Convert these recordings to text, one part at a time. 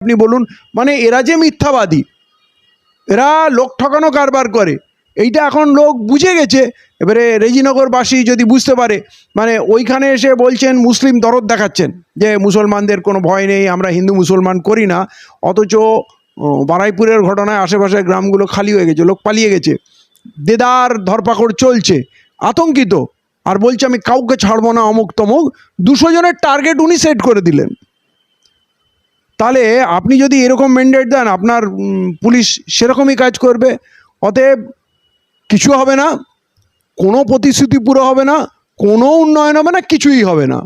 আপনি বলুন, মানে এরা যে মিথ্যাবাদী, এরা লোক ঠকানো কারবার করে, এইটা এখন লোক বুঝে গেছে। এবারে রেজিনগরবাসী যদি বুঝতে পারে, মানে ওইখানে এসে বলছেন মুসলিম দরদ দেখাচ্ছেন যে মুসলমানদের কোনো ভয় নেই, আমরা হিন্দু মুসলমান করি না, অথচ বারাইপুরের ঘটনায় আশেপাশের গ্রামগুলো খালি হয়ে গেছে, লোক পালিয়ে গেছে, দেদার ধরপাকড় চলছে, আতঙ্কিত, আর বলছে আমি কাউকে ছাড়বো না, অমুক তমুক। 200 জনের টার্গেট উনি সেট করে দিলেন। তাহলে আপনি যদি এরকম ম্যান্ডেট দেন, আপনার পুলিশ সেরকমই কাজ করবে। অতএব কিছু হবে না, কোনো প্রতিশ্রুতি পুরো হবে না, কোনো উন্নয়ন হবে না, কিছুই হবে না।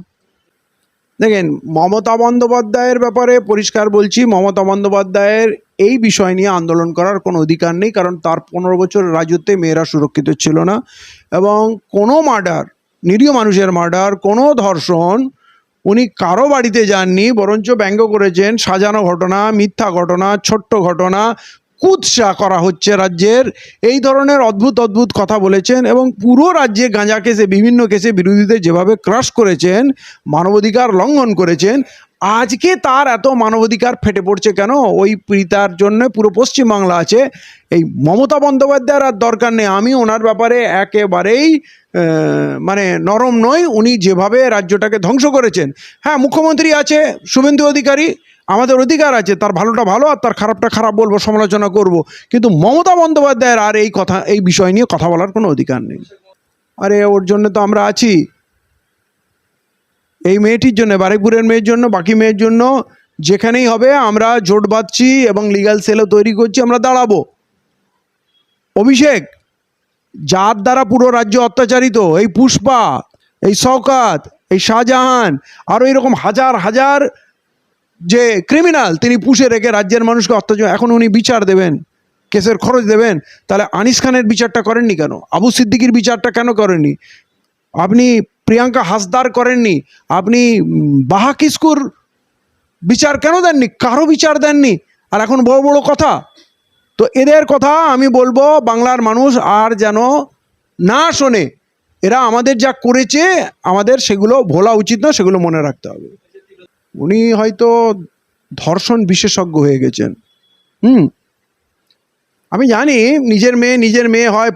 দেখেন, মমতা বন্দ্যোপাধ্যায়ের ব্যাপারে পরিষ্কার বলছি, মমতা বন্দ্যোপাধ্যায়ের এই বিষয় নিয়ে আন্দোলন করার কোনো অধিকার নেই, কারণ তার 15 বছর রাজত্বে মেয়েরা সুরক্ষিত ছিল না, এবং কোনো মার্ডার, নিরীহ মানুষের মার্ডার, কোনো ধর্ষণ উনি কারো বাড়িতে যাননি, বরঞ্চ ব্যঙ্গ করেছেন সাজানো ঘটনা, মিথ্যা ঘটনা, ছোট্ট ঘটনা, কুৎসা করা হচ্ছে রাজ্যের, এই ধরনের অদ্ভুত অদ্ভুত কথা বলেছেন, এবং পুরো রাজ্যে গাঁজা কেসে, বিভিন্ন কেসে বিরোধীদের যেভাবে ক্রাশ করেছেন, মানবাধিকার লঙ্ঘন করেছেন। আজকে তার এত মানবাধিকার ফেটে পড়ছে কেন? ওই পীড়িতার জন্য পুরো পশ্চিমবাংলা আছে। এই মমতা বন্দ্যোপাধ্যায়ের আর দরকার নেই। আমি ওনার ব্যাপারে একেবারেই মানে নরম নই। উনি যেভাবে রাজ্যটাকে ধ্বংস করেছেন, হ্যাঁ মুখ্যমন্ত্রী আছে শুভেন্দু অধিকারী, আমাদের অধিকার আছে তার ভালোটা ভালো আর তার খারাপটা খারাপ বলবো, সমালোচনা করব, কিন্তু মমতা বন্দ্যোপাধ্যায়ের আর এই বিষয় নিয়ে কথা বলার কোনো অধিকার নেই। আরে ওর জন্য তো আমরা আছি, এই মেয়েটির জন্য, বারুইপুরের মেয়ের জন্য, বাকি মেয়ের জন্য, যেখানেই হবে আমরা জোট বাঁধছি এবং লিগ্যাল সেলও তৈরি করছি, আমরা দাঁড়াবো। অভিষেক, যার দ্বারা পুরো রাজ্য অত্যাচারিত, এই পুষ্পা, এই শওকত, এই শাহজাহান, আরও এরকম হাজার হাজার যে ক্রিমিনাল তিনি পুষে রেখে রাজ্যের মানুষকে অত্যাচার, এখন উনি বিচার দেবেন, কেসের খরচ দেবেন। তাহলে আনিস খানের বিচারটা করেননি কেন? আবু সিদ্দিকির বিচারটা কেন করেননি? আপনি প্রিয়াঙ্কা হাসদার করেননি? আপনি বাহা কিস্কুর বিচার কেন দেননি? কারো বিচার দেননি, আর এখন বড় বড় কথা। তো এদের কথা আমি বলবো বাংলার মানুষ আর যেন না শোনে। এরা আমাদের যা করেছে, আমাদের সেগুলো ভোলা উচিত না, সেগুলো মনে রাখতে হবে। উনি হয়তো ধর্ষণ বিশেষজ্ঞ হয়ে গেছেন। আমি জানি নিজের মেয়ে হয়,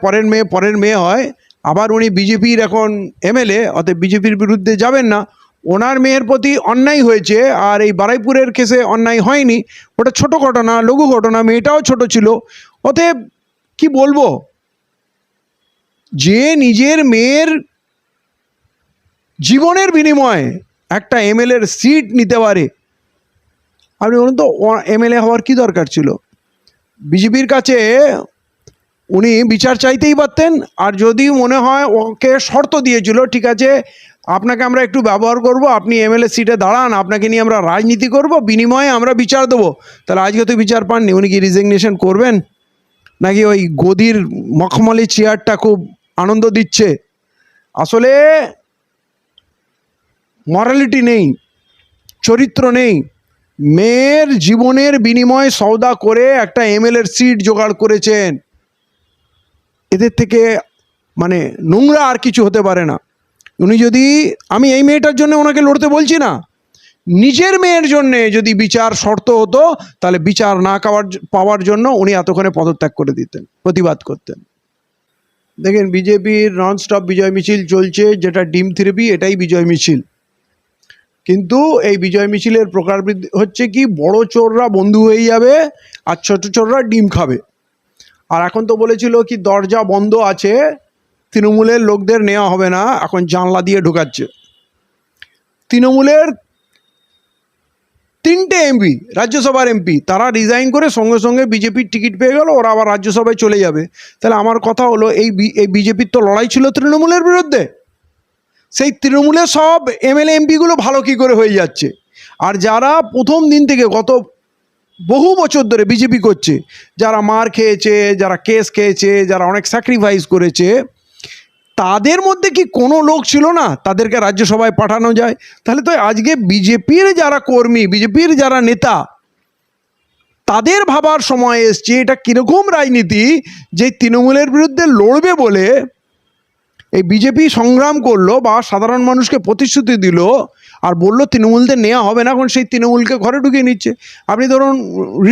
পরের মেয়ে হয়। আবার উনি বিজেপির এখন এমএলএ, অতএব বিজেপির বিরুদ্ধে যাবেন না। ওনার মেয়ের প্রতি অন্যায় হয়েছে, আর এই বারুইপুরের কেসে অন্যায় হয়নি, ওটা ছোট ঘটনা, লঘু ঘটনা, মেয়েটাও ছোট ছিল। অতএব কি বলবো, যে নিজের মেয়ের জীবনের বিনিময়ে একটা এমএলএর সিট নিতে পারে, আপনি বলুন তো এমএলএ হওয়ার কি দরকার ছিল? বিজেপির কাছে উনি বিচার চাইতেই পারতেন। আর যদি মনে হয় ওকে শর্ত দিয়েছিল, ঠিক আছে আপনাকে আমরা একটু ব্যবহার করব, আপনি এমএলএ সিটে দাঁড়ান, আপনাকে নিয়ে আমরা রাজনীতি করব, বিনিময়ে আমরা বিচার দেবো, তাহলে আজকে তো বিচার পাননি। উনি কি রিজিগনেশন করবেন, নাকি ওই গদির মখমলি চেয়ারটা খুব আনন্দ দিচ্ছে? আসলে মরালিটি নেই, চরিত্র নেই। মেয়ের জীবনের বিনিময়ে সওদা করে একটা এমএলএর সিট জোগাড় করেছেন। এদের থেকে মানে নোংরা আর কিছু হতে পারে না। উনি যদি, আমি এই মেয়েটার জন্য ওনাকে লড়তে বলছি না, নিজের মেয়ের জন্যে যদি বিচার শর্ত হতো, তাহলে বিচার না পাওয়ার জন্য উনি এতক্ষণে পদত্যাগ করে দিতেন, প্রতিবাদ করতেন। দেখেন, বিজেপির ননস্টপ বিজয় মিছিল চলছে, যেটা ডিম থেরাপি, এটাই বিজয় মিছিল। কিন্তু এই বিজয় মিছিলের প্রকারবৃদ্ধি হচ্ছে কি, বড় চোররা বন্ধু হয়ে যাবে আর ছোট চোররা ডিম খাবে। আর এখন তো বলেছিল কি দরজা বন্ধ আছে, তৃণমূলের লোকদের নেওয়া হবে না, এখন জানলা দিয়ে ঢোকাচ্ছে। তৃণমূলের 3টে এমপি, রাজ্যসভার এমপি, তারা রিজাইন করে সঙ্গে সঙ্গে বিজেপির টিকিট পেয়ে গেল, ওরা আবার রাজ্যসভায় চলে যাবে। তাহলে আমার কথা হলো, এই বিজেপির তো লড়াই ছিল তৃণমূলের বিরুদ্ধে, সেই তৃণমূলের সব এমএলএ এমপিগুলো ভালো কী করে হয়ে যাচ্ছে? আর যারা প্রথম দিন থেকে গত বহু বছর ধরে বিজেপি করছে, যারা মার খেয়েছে, যারা কেস খেয়েছে, যারা অনেক স্যাক্রিফাইস করেছে, তাদের মধ্যে কি কোনো লোক ছিল না তাদেরকে রাজ্যসভায় পাঠানো যায়? তাহলে তো আজকে বিজেপির যারা কর্মী, বিজেপির যারা নেতা, তাদের ভাবার সময় এসছে এটা কীরকম রাজনীতি, যে তৃণমূলের বিরুদ্ধে লড়বে বলে এই বিজেপি সংগ্রাম করলো বা সাধারণ মানুষকে প্রতিশ্রুতি দিল, আর বললো তৃণমূলদের নেওয়া হবে না, এখন সেই তৃণমূলকে ঘরে ঢুকিয়ে নিচ্ছে। আপনি ধরুন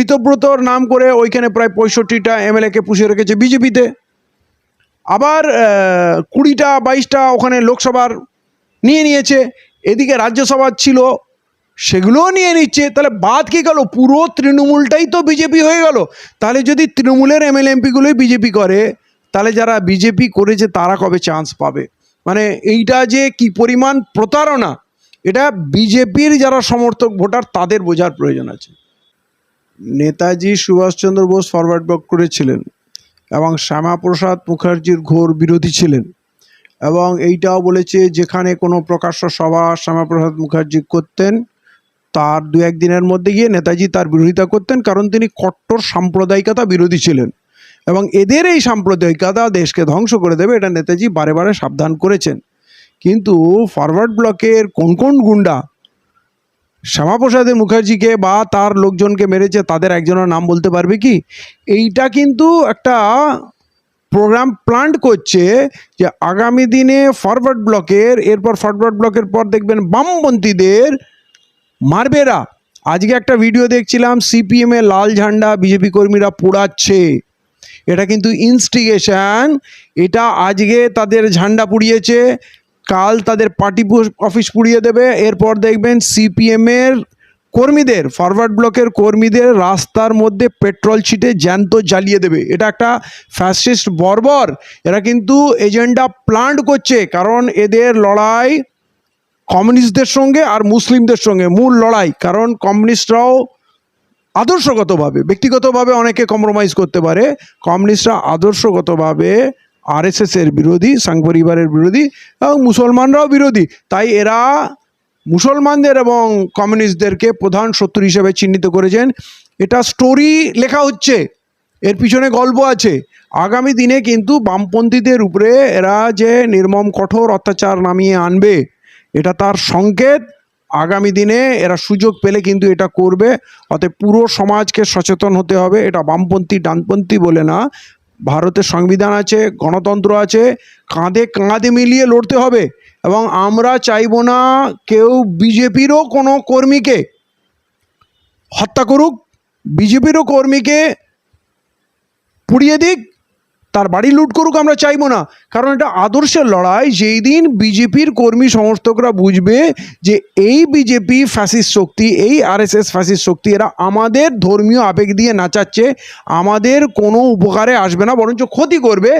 ঋতব্রতর নাম করে ওইখানে প্রায় 65টা এমএলএকে পুষে রেখেছে বিজেপিতে, আবার 20টা 22টা ওখানে লোকসভার নিয়েছে, এদিকে রাজ্যসভার ছিল সেগুলোও নিয়ে নিচ্ছে। তাহলে বাদ কি গেল? পুরো তৃণমূলটাই তো বিজেপি হয়ে গেল। তাহলে যদি তৃণমূলের এমএলএ এমপিগুলোই বিজেপি করে, তাহলে যারা বিজেপি করেছে তারা কবে চান্স পাবে? মানে এইটা যে কি পরিমাণ প্রতারণা, এটা বিজেপির যারা সমর্থক ভোটার তাদের বোঝার প্রয়োজন আছে। নেতাজি সুভাষচন্দ্র বোস ফরওয়ার্ড ব্লক করেছিলেন এবং শ্যামাপ্রসাদ মুখার্জির ঘোর বিরোধী ছিলেন, এবং এইটাও বলেছে যেখানে কোনো প্রকাশ্য সভা শ্যামাপ্রসাদ মুখার্জি করতেন তার 2-1 দিনের মধ্যে গিয়ে নেতাজি তার বিরোধিতা করতেন, কারণ তিনি কট্টর সাম্প্রদায়িকতা বিরোধী ছিলেন এবং এদের এই সাম্প্রদায়িকতা দেশকে ধ্বংস করে দেবে, এটা নেতাজি বারে বারে সাবধান করেছেন। কিন্তু ফরওয়ার্ড ব্লকের কোন কোন গুন্ডা শ্যামাপ্রসাদ মুখার্জিকে বা তার লোকজনকে মেরেছে তাদের একজনের নাম বলতে পারবে কি? এইটা কিন্তু একটা প্রোগ্রাম প্ল্যান করছে যে আগামী দিনে ফরওয়ার্ড ব্লকের, এরপর ফরওয়ার্ড ব্লকের পর দেখবেন বামপন্থীদের মারবেরা। আজকে একটা ভিডিও দেখছিলাম, সিপিএমের লাল ঝান্ডা বিজেপি কর্মীরা পোড়াচ্ছে, এটা কিন্তু ইনস্টিগেশন। এটা আজকে তাদের ঝান্ডা পুড়িয়েছে, কাল তাদের পার্টি অফিস পুড়িয়ে দেবে, এরপর দেখবেন সিপিএমের কর্মীদের, ফরওয়ার্ড ব্লকের কর্মীদের রাস্তার মধ্যে পেট্রোল ছিটে জ্যান্ত জ্বালিয়ে দেবে। এটা একটা ফ্যাসিস্ট বর্বর, এরা কিন্তু এজেন্ডা প্ল্যান্ট করছে, কারণ এদের লড়াই কমিউনিস্টদের সঙ্গে আর মুসলিমদের সঙ্গে মূল লড়াই। কারণ কমিউনিস্টরাও আদর্শগতভাবে, ব্যক্তিগতভাবে অনেকে কম্প্রোমাইজ করতে পারে, কমিউনিস্টরা আদর্শগতভাবে আরএসএসের বিরোধী, সংঘ পরিবারের বিরোধী এবং মুসলমানরাও বিরোধী। তাই এরা মুসলমানদের এবং কমিউনিস্টদেরকে প্রধান শত্রু হিসেবে চিহ্নিত করেছেন। এটা স্টোরি লেখা হচ্ছে, এর পিছনে গল্প আছে। আগামী দিনে কিন্তু বামপন্থীদের উপরে এরা যে নির্মম কঠোর অত্যাচার নামিয়ে আনবে, এটা তার সংকেত। আগামী দিনে এরা সুযোগ পেলে কিন্তু এটা করবে। অতএব পুরো সমাজকে সচেতন হতে হবে। এটা বামপন্থী ডানপন্থী বলে না, ভারতের সংবিধান আছে, গণতন্ত্র আছে, কাঁধে কাঁধে মিলিয়ে লড়তে হবে। এবং আমরা চাইবো না কেউ বিজেপিরও কোনো কর্মীকে হত্যা করুক, বিজেপিরও কর্মীকে পুড়িয়ে দিক, তার বাড়ি লুট করুক, আমরা চাইবো না। কারণ এটা আদর্শের লড়াই। যেই দিন বিজেপির কর্মী সমর্থকরা বুঝবে যে এই বিজেপি ফ্যাসিস্ট শক্তি, এই আরএসএস ফ্যাসিস্ট শক্তি, এরা আমাদের ধর্মীয় আবেগ দিয়ে নাচাচ্ছে, আমাদের কোনো উপকারে আসবে না, বরঞ্চ ক্ষতি করবে।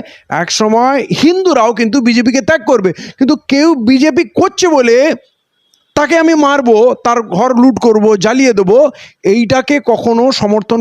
একসময় হিন্দুরাও কিন্তু বিজেপিকে ত্যাগ করবে। কিন্তু কেউ বিজেপি করছে বলে তাকে আমি মারবো, তার ঘর লুট করব, জ্বালিয়ে দেবো, এইটাকে কখনো সমর্থন